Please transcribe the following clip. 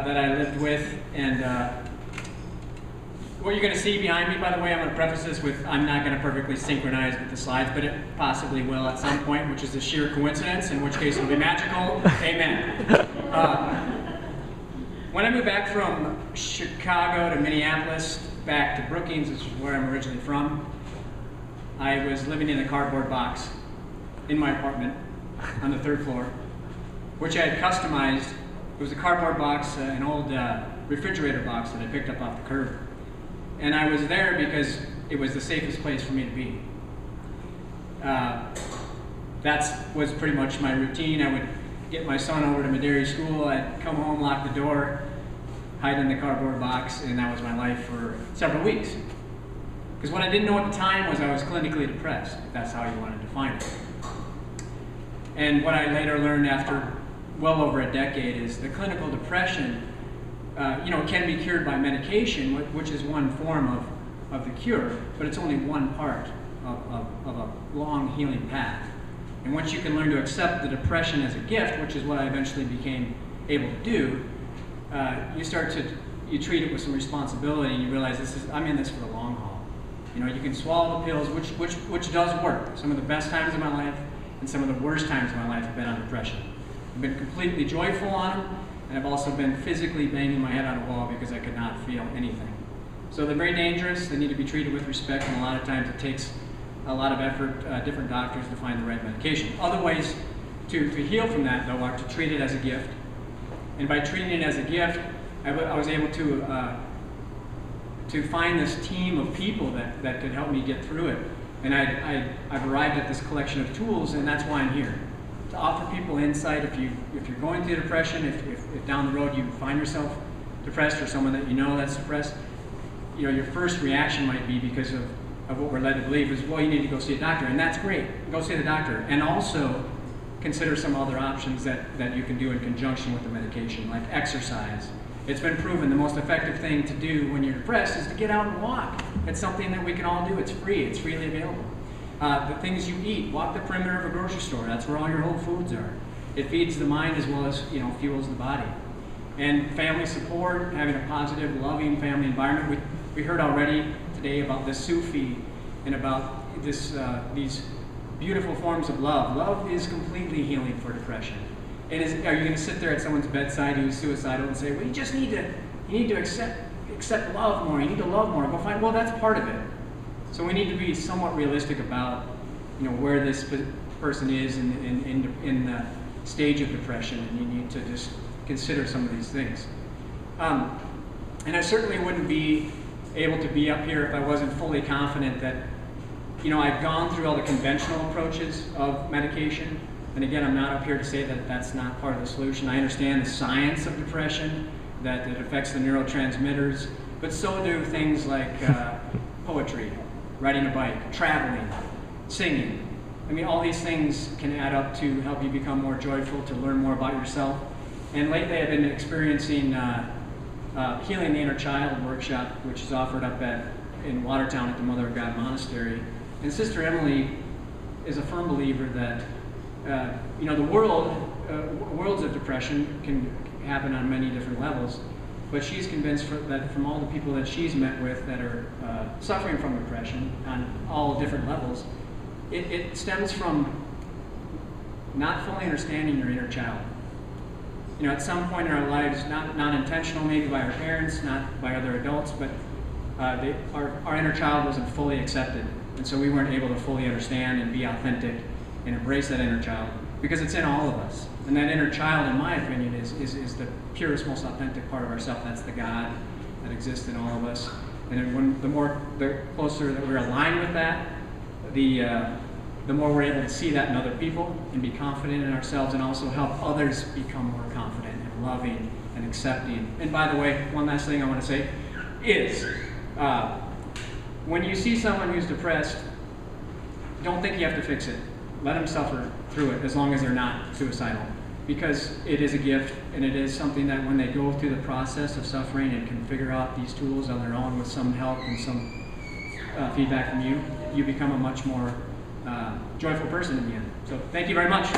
that I lived with, and what you're going to see behind me, by the way, I'm going to preface this with I'm not going to perfectly synchronize with the slides, but it possibly will at some point, which is a sheer coincidence, in which case it'll be magical. Amen. When I moved back from Chicago to Minneapolis, back to Brookings, which is where I'm originally from, I was living in a cardboard box in my apartment on the 3rd floor, which I had customized. It was a cardboard box, an old refrigerator box that I picked up off the curb. And I was there because it was the safest place for me to be. That was pretty much my routine. I would get my son over to Maderi school, I'd come home, lock the door, hide in the cardboard box, and that was my life for several weeks. Because what I didn't know at the time was I was clinically depressed, if that's how you want to define it. And what I later learned after well over a decade is the clinical depression can be cured by medication, which is one form of the cure, but it's only one part of a long healing path. And once you can learn to accept the depression as a gift, which is what I eventually became able to do, you treat it with some responsibility, and you realize I'm in this for the long haul. You can swallow the pills, which does work. Some of the best times of my life and some of the worst times of my life have been on depression. I've been completely joyful on them, and I've also been physically banging my head on a wall because I could not feel anything. So they're very dangerous. They need to be treated with respect, and a lot of times it takes a lot of effort, different doctors to find the right medication. Other ways to heal from that, though, are to treat it as a gift. And by treating it as a gift, I was able to find this team of people that could help me get through it. And I've arrived at this collection of tools, and that's why I'm here. To offer people insight if you're going through depression, if down the road you find yourself depressed or someone that you know that's depressed, your first reaction might be, because of what we're led to believe, is, well, you need to go see a doctor, and that's great. Go see the doctor, and also consider some other options that you can do in conjunction with the medication, like exercise. It's been proven the most effective thing to do when you're depressed is to get out and walk. It's something that we can all do. It's free. It's freely available. The things you eat, walk the perimeter of a grocery store. That's where all your whole foods are. It feeds the mind as well as fuels the body. And family support, having a positive, loving family environment. We heard already today about the Sufi and about these beautiful forms of love. Love is completely healing for depression. And are you going to sit there at someone's bedside who's suicidal and say, well, you need to accept love more. You need to love more. Go find. Well, that's part of it. So we need to be somewhat realistic about where this person is in the stage of depression, and you need to just consider some of these things. And I certainly wouldn't be able to be up here if I wasn't fully confident that I've gone through all the conventional approaches of medication. And again, I'm not up here to say that that's not part of the solution. I understand the science of depression, that it affects the neurotransmitters, but so do things like poetry, riding a bike, traveling, singing. I mean, all these things can add up to help you become more joyful, to learn more about yourself. And lately I've been experiencing Healing the Inner Child workshop, which is offered up in Watertown at the Mother of God Monastery. And Sister Emily is a firm believer that the worlds of depression can happen on many different levels, but she's convinced that from all the people that she's met with that are suffering from depression on all different levels, it stems from not fully understanding your inner child. At some point in our lives, not intentional maybe by our parents, not by other adults, but our inner child wasn't fully accepted, and so we weren't able to fully understand and be authentic and embrace that inner child, because it's in all of us. And that inner child, in my opinion, is the purest, most authentic part of ourselves. That's the God that exists in all of us. And the closer that we're aligned with that, the more we're able to see that in other people and be confident in ourselves, and also help others become more confident and loving and accepting. And by the way, one last thing I want to say is, when you see someone who's depressed, don't think you have to fix it. Let them suffer through it, as long as they're not suicidal. Because it is a gift, and it is something that when they go through the process of suffering and can figure out these tools on their own with some help and some feedback from you, you become a much more joyful person in the end. So thank you very much.